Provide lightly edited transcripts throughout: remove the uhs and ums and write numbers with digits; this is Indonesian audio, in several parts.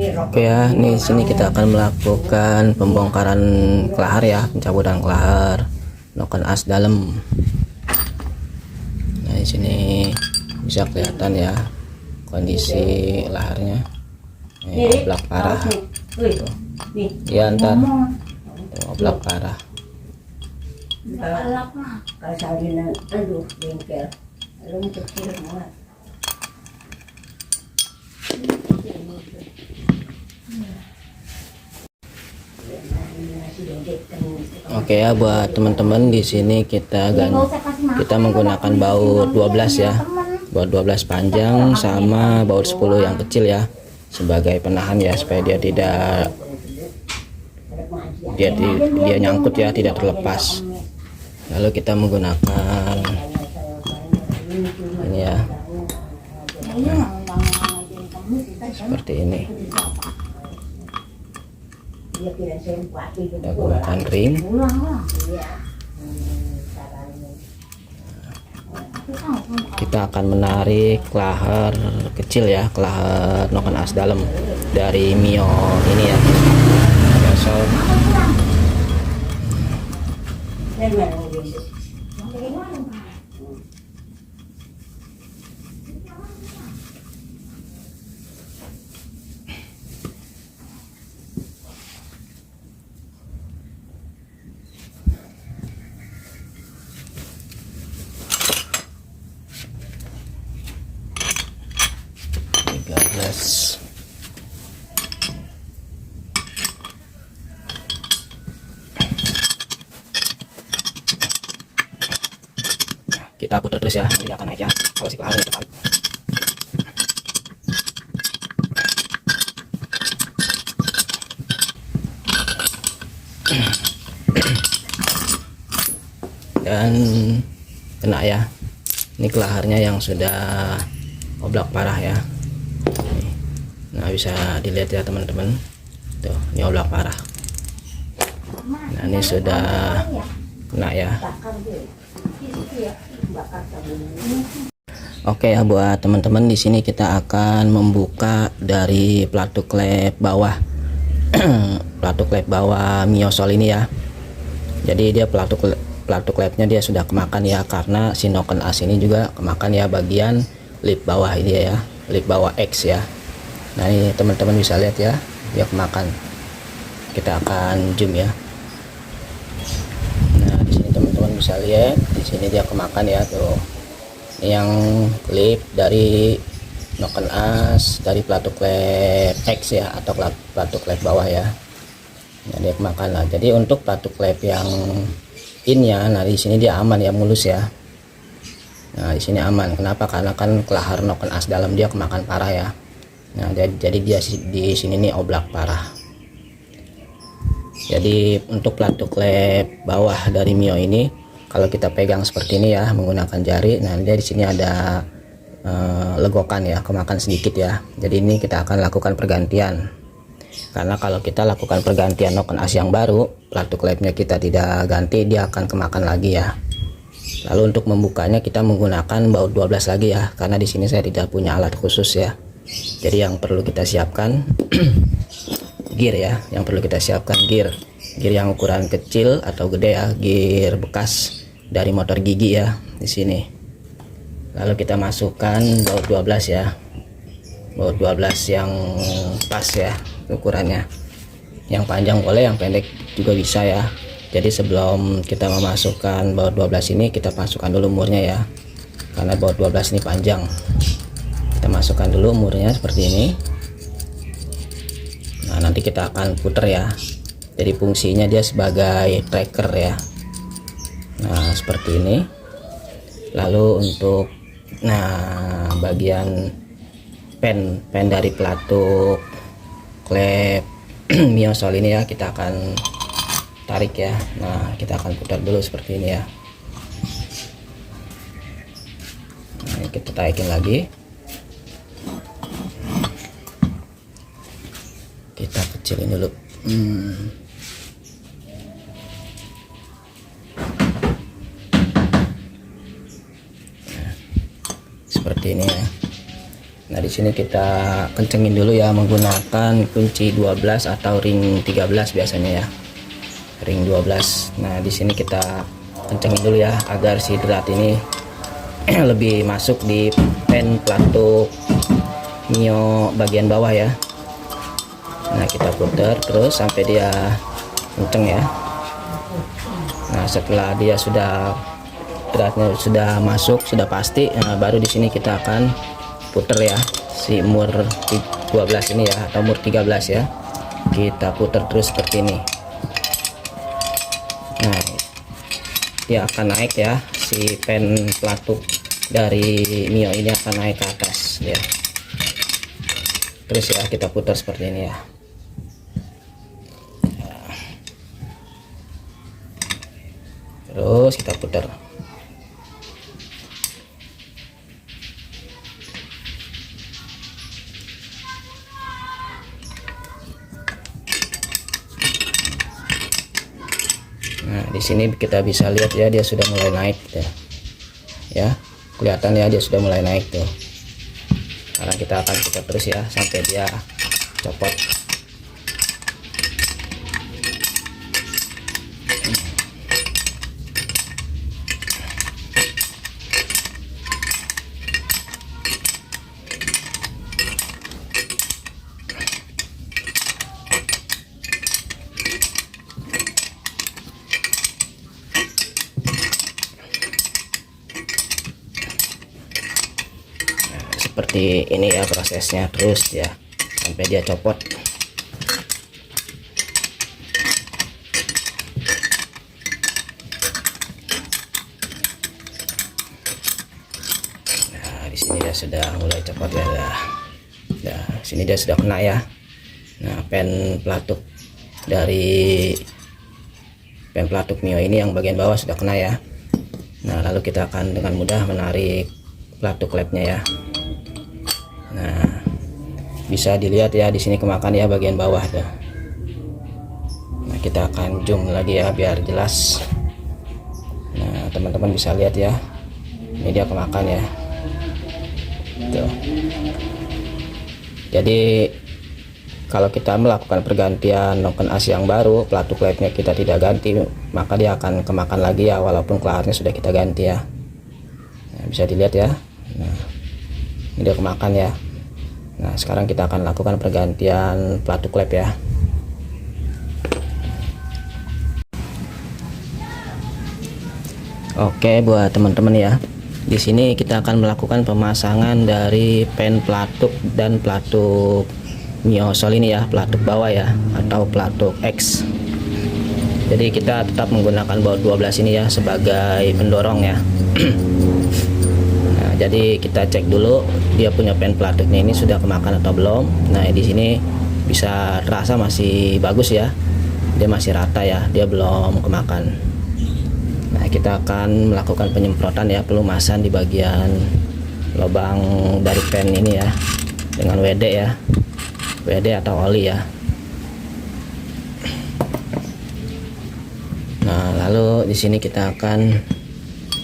Oke ya, ini sini kita akan melakukan pembongkaran kelahar ya, pencabutan kelahar noken as dalam. Nah, di sini bisa kelihatan ya kondisi laharnya. Ini oblak parah. Tuh. Ya, ntar oblak parah. Oke ya, buat teman-teman di sini kita menggunakan baut 12 ya. Baut 12 panjang sama baut 10 yang kecil ya, sebagai penahan ya, supaya dia tidak dia nyangkut ya, tidak terlepas. Lalu kita menggunakan ini ya. Nah, seperti ini. Kita gunakan ring. Kita akan menarik kelahar kecil ya, kelahar noken as dalam dari Mio ini ya. Gasol. Kita putar terus ya, tidak akan naik ya kalau si kelahar tertarik. Dan kena ya, ini kelaharnya yang sudah oblak parah ya. Nah, bisa dilihat ya teman-teman, tuh ini oblak parah. Nah, ini sudah kena ya. Oke ya, buat teman-teman di sini kita akan membuka dari pelatuk klep bawah. Pelatuk klep bawah Mio Sol ini ya. Jadi dia pelatuk klepnya dia sudah kemakan ya, karena si noken as ini juga kemakan ya bagian lip bawah ini ya, lip bawah X ya. Nah, ini teman-teman bisa lihat ya, dia kemakan. Kita akan zoom ya. Nah, di sini teman-teman bisa lihat, di sini dia kemakan ya tuh. Ini yang lip dari noken as dari pelatuk klep X ya, atau pelatuk klep bawah ya. Nah, dia kemakan lah. Jadi untuk pelatuk klep yang innya, nah di sini dia aman ya, mulus ya. Nah, di sini aman. Kenapa? Karena kan kelahar noken as dalam dia kemakan parah ya. Nah, jadi dia di sini nih oblak parah. Jadi untuk pelatuk klep bawah dari Mio ini, kalau kita pegang seperti ini ya menggunakan jari, nah dia di sini ada legokan ya, kemakan sedikit ya. Jadi ini kita akan lakukan pergantian. Karena kalau kita lakukan pergantian noken as yang baru, pelatuk klepnya kita tidak ganti, dia akan kemakan lagi ya. Lalu untuk membukanya kita menggunakan baut 12 lagi ya, karena di sini saya tidak punya alat khusus ya. Jadi yang perlu kita siapkan gear ya, yang perlu kita siapkan gear yang ukuran kecil atau gede ya, gear bekas dari motor gigi ya di sini. Lalu kita masukkan baut 12 ya, baut 12 yang pas ya ukurannya, yang panjang boleh, yang pendek juga bisa ya. Jadi sebelum kita memasukkan baut 12 ini, kita masukkan dulu murnya ya, karena baut 12 ini panjang. Kita masukkan dulu murnya seperti ini. Nah, nanti kita akan putar ya, jadi fungsinya dia sebagai tracker ya. Nah, seperti ini. Lalu untuk bagian pen dari pelatuk klep Mio Sol ini ya, kita akan tarik ya. Nah, kita akan putar dulu seperti ini ya. Nah, kita tarikin lagi, kita kecilin dulu. Nah, seperti ini ya. Nah, di sini kita kencengin dulu ya menggunakan kunci 12 atau ring 13 biasanya ya. Ring 12. Nah, di sini kita kencengin dulu ya agar si drat ini lebih masuk di pen pelatuk Mio bagian bawah ya. Nah, kita putar terus sampai dia kenceng ya. Nah, setelah dia sudah dratnya sudah masuk, sudah pasti, nah, baru di sini kita akan puter ya si mur 12 ini ya, atau mur 13 ya. Kita putar terus seperti ini. Nah, dia akan naik ya, si pen pelatuk dari Mio ini akan naik ke atas ya. Terus ya kita putar seperti ini ya. Terus kita putar. Nah, di sini kita bisa lihat ya, dia sudah mulai naik ya. Ya, kelihatan ya, dia sudah mulai naik tuh. Sekarang kita akan putar terus ya sampai dia copot. Seperti ini ya prosesnya terus ya sampai dia copot. Nah, di sini dia sudah mulai copot ya. Nah, sini dia sudah kena ya. Nah, pen pelatuk dari pen pelatuk Mio ini yang bagian bawah sudah kena ya. Nah, lalu kita akan dengan mudah menarik pelatuk lepnya ya. Nah, bisa dilihat ya di sini kemakan ya bagian bawah tuh. Nah, kita akan zoom lagi ya biar jelas. Nah, teman-teman bisa lihat ya, ini dia kemakan ya tuh. Jadi kalau kita melakukan pergantian noken as yang baru, pelatuk lepnya kita tidak ganti, maka dia akan kemakan lagi ya walaupun kelarnya sudah kita ganti ya. Nah, bisa dilihat ya. Nah, ini dia kemakan ya. Nah, sekarang kita akan lakukan pergantian pelatuk lep ya. Oke, buat teman-teman ya, di sini kita akan melakukan pemasangan dari pen pelatuk dan pelatuk Mio Sol ini ya, pelatuk bawah ya, atau pelatuk X. Jadi kita tetap menggunakan baut 12 ini ya sebagai pendorong ya. Jadi kita cek dulu dia punya pen pelatuknya ini sudah kemakan atau belum. Nah, di sini bisa terasa masih bagus ya, dia masih rata ya, dia belum kemakan. Nah, kita akan melakukan penyemprotan ya, pelumasan di bagian lubang dari pen ini ya dengan WD ya, WD atau oli ya. Nah, lalu di sini kita akan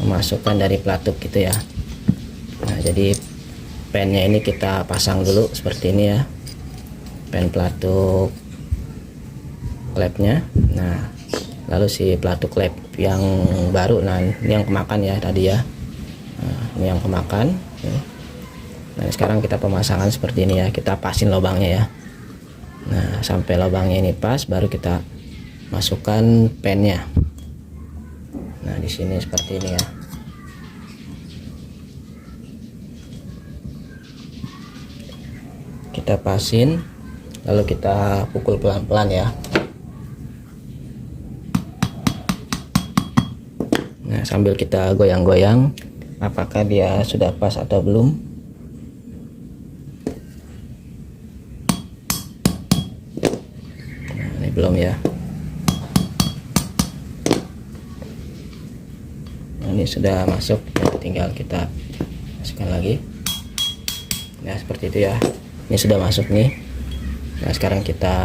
memasukkan dari pelatuk gitu ya. Nah, jadi pennya ini kita pasang dulu seperti ini ya, pen pelatuk lepnya. Nah, lalu si pelatuk lep yang baru, nah ini yang kemakan ya tadi ya. Nah, ini yang kemakan. Nah, sekarang kita pemasangan seperti ini ya, kita pasin lubangnya ya. Nah, sampai lubangnya ini pas, baru kita masukkan pennya. Nah, di sini seperti ini ya. Kita pasin, lalu kita pukul pelan-pelan ya. Nah, sambil kita goyang-goyang apakah dia sudah pas atau belum. Nah, ini belum ya. Nah, ini sudah masuk ya, tinggal kita masukkan lagi. Nah, seperti itu ya. Ini sudah masuk nih. Nah, sekarang kita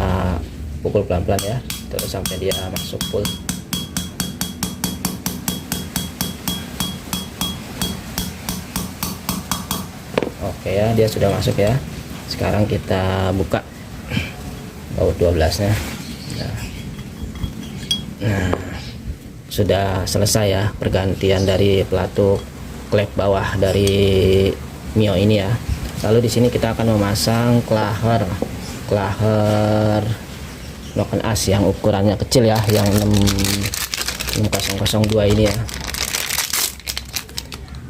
pukul pelan-pelan ya, terus sampai dia masuk full. Oke ya, dia sudah masuk ya. Sekarang kita buka baut 12 nya. Nah, sudah selesai ya pergantian dari pelatuk klep bawah dari Mio ini ya. Lalu di sini kita akan memasang klaher noken as yang ukurannya kecil ya, yang 6002 ini ya.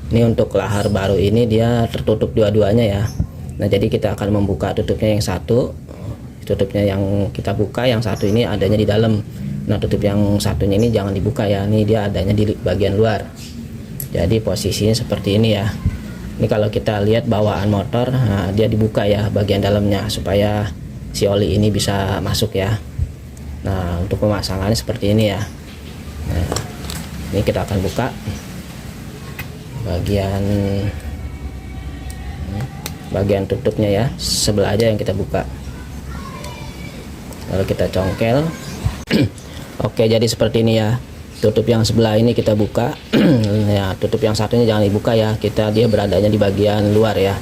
Ini untuk lahar baru ini dia tertutup dua-duanya ya. Nah, jadi kita akan membuka tutupnya yang satu, tutupnya yang kita buka yang satu ini adanya di dalam. Nah, tutup yang satunya ini jangan dibuka ya, ini dia adanya di bagian luar. Jadi posisinya seperti ini ya. Ini kalau kita lihat bawaan motor, nah, dia dibuka ya bagian dalamnya supaya si oli ini bisa masuk ya. Nah, untuk pemasangannya seperti ini ya. Nah, ini kita akan buka bagian tutupnya ya, sebelah aja yang kita buka, lalu kita congkel. Oke, jadi seperti ini ya, tutup yang sebelah ini kita buka. Ya, tutup yang satunya jangan dibuka ya, dia beradanya di bagian luar ya.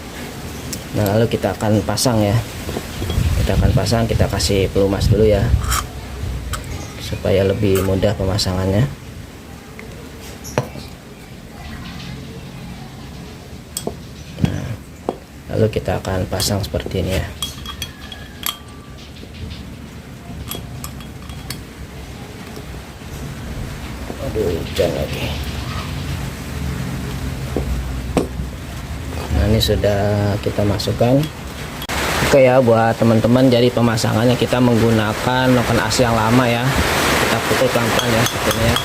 Nah, lalu kita akan pasang ya, kita kasih pelumas dulu ya supaya lebih mudah pemasangannya. Lalu kita akan pasang seperti ini ya. Aduh, hujan lagi. Nah, ini sudah kita masukkan. Oke ya, buat teman-teman, jadi pemasangannya kita menggunakan noken as yang lama ya. Kita pukul pelan-pelan ya seperti ini ya.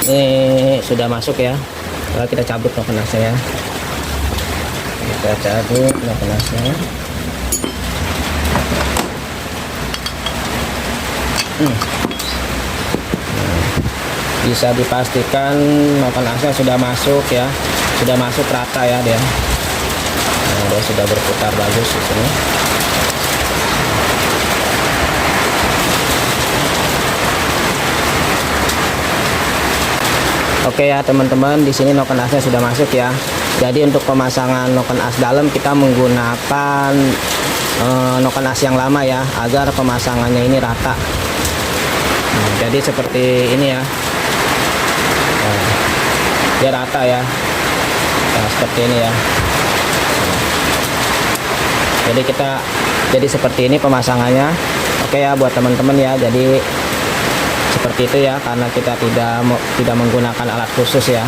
Ini sudah masuk ya. Lalu kita cabut noken asnya ya. Kita cabut noken asnya. Bisa dipastikan noken asnya sudah masuk ya, sudah masuk rata ya dia. Nah, dia sudah berputar bagus di sini. Oke ya teman-teman, di sini noken asnya sudah masuk ya. Jadi untuk pemasangan noken as dalam kita menggunakan noken as yang lama ya, agar pemasangannya ini rata. Nah, jadi seperti ini ya. Nah, dia rata ya. Nah, seperti ini ya. Jadi seperti ini pemasangannya. Oke ya buat teman-teman ya. Jadi seperti itu ya, karena kita tidak menggunakan alat khusus ya.